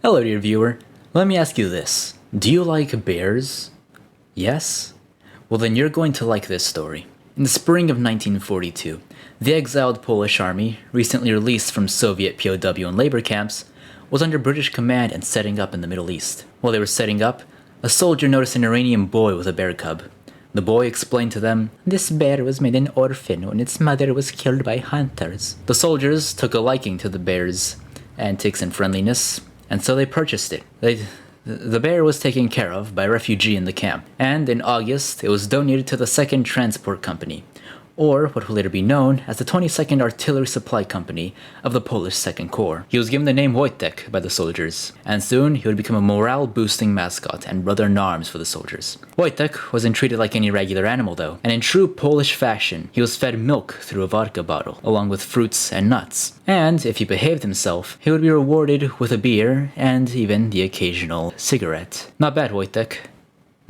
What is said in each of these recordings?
Hello dear viewer, let me ask you this. Do you like bears? Yes? Well then you're going to like this story. In the spring of 1942, the exiled Polish army, recently released from Soviet POW and labor camps, was under British command and setting up in the Middle East. While they were setting up, a soldier noticed an Iranian boy with a bear cub. The boy explained to them, "This bear was made an orphan when its mother was killed by hunters." The soldiers took a liking to the bear's antics and friendliness, and so they purchased it. The bear was taken care of by a refugee in the camp, and in August it was donated to the 2nd Transport Company, or what would later be known as the 22nd Artillery Supply Company of the Polish 2nd Corps. He was given the name Wojtek by the soldiers, and soon he would become a morale-boosting mascot and brother-in-arms for the soldiers. Wojtek wasn't treated like any regular animal though, and in true Polish fashion, he was fed milk through a vodka bottle, along with fruits and nuts. And if he behaved himself, he would be rewarded with a beer and even the occasional cigarette. Not bad, Wojtek.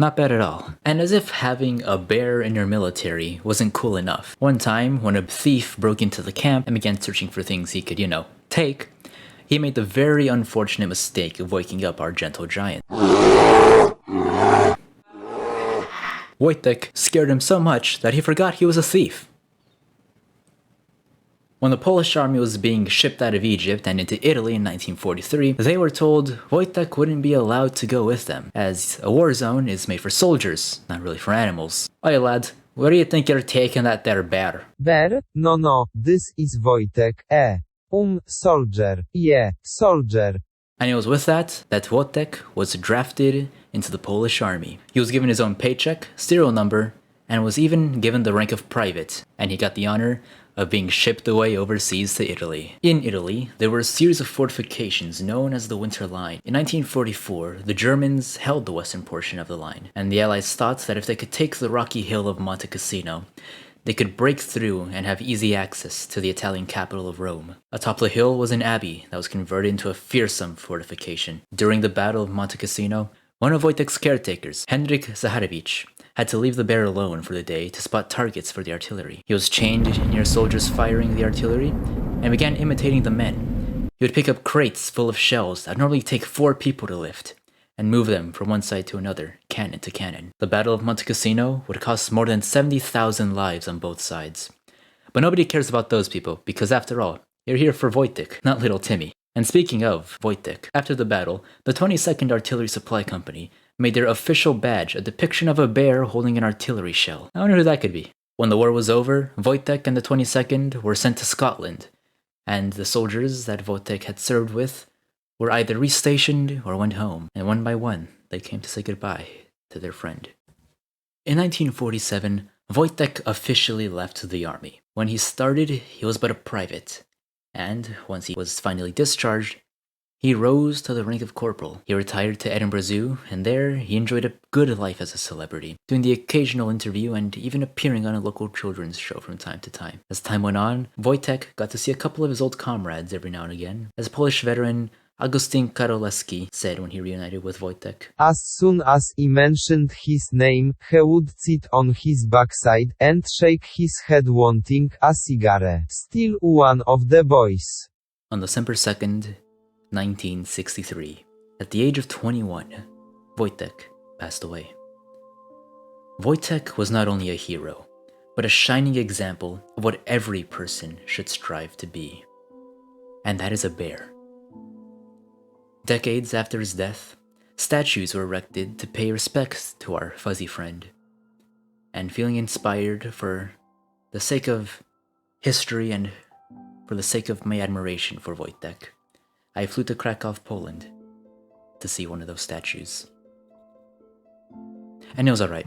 Not bad at all. And as if having a bear in your military wasn't cool enough, one time when a thief broke into the camp and began searching for things he could, take, he made the very unfortunate mistake of waking up our gentle giant. Wojtek scared him so much that he forgot he was a thief. When the Polish army was being shipped out of Egypt and into Italy in 1943, they were told Wojtek wouldn't be allowed to go with them, as a war zone is made for soldiers, not really for animals. Oi lad, where do you think you're taking that there bear? Bear? No, this is Wojtek. Soldier. Yeah, soldier. And it was with that Wojtek was drafted into the Polish army. He was given his own paycheck, serial number, and was even given the rank of private, and he got the honor of being shipped away overseas to Italy. In Italy, there were a series of fortifications known as the Winter Line. In 1944, the Germans held the western portion of the line, and the Allies thought that if they could take the rocky hill of Monte Cassino, they could break through and have easy access to the Italian capital of Rome. Atop the hill was an abbey that was converted into a fearsome fortification. During the Battle of Monte Cassino, one of Wojtek's caretakers, Henryk Zacharewicz, had to leave the bear alone for the day to spot targets for the artillery. He was chained near soldiers firing the artillery and began imitating the men. He would pick up crates full of shells that would normally take 4 people to lift and move them from one side to another, cannon to cannon. The Battle of Monte Cassino would cost more than 70,000 lives on both sides. But nobody cares about those people because after all, you're here for Wojtek, not little Timmy. And speaking of Wojtek, after the battle, the 22nd Artillery Supply Company made their official badge a depiction of a bear holding an artillery shell. I wonder who that could be. When the war was over, Wojtek and the 22nd were sent to Scotland, and the soldiers that Wojtek had served with were either restationed or went home, and one by one, they came to say goodbye to their friend. In 1947, Wojtek officially left the army. When he started, he was but a private, and once he was finally discharged, he rose to the rank of corporal. He retired to Edinburgh Zoo, and there he enjoyed a good life as a celebrity, doing the occasional interview and even appearing on a local children's show from time to time. As time went on, Wojtek got to see a couple of his old comrades every now and again, as Polish veteran Agustin Karolewski said when he reunited with Wojtek. As soon as he mentioned his name, he would sit on his backside and shake his head wanting a cigarette. Still one of the boys. On December 2nd, 1963, at the age of 21, Wojtek passed away. Wojtek was not only a hero, but a shining example of what every person should strive to be. And that is a bear. Decades after his death, statues were erected to pay respects to our fuzzy friend. And feeling inspired for the sake of history and for the sake of my admiration for Wojtek, I flew to Krakow, Poland, to see one of those statues. And it was alright.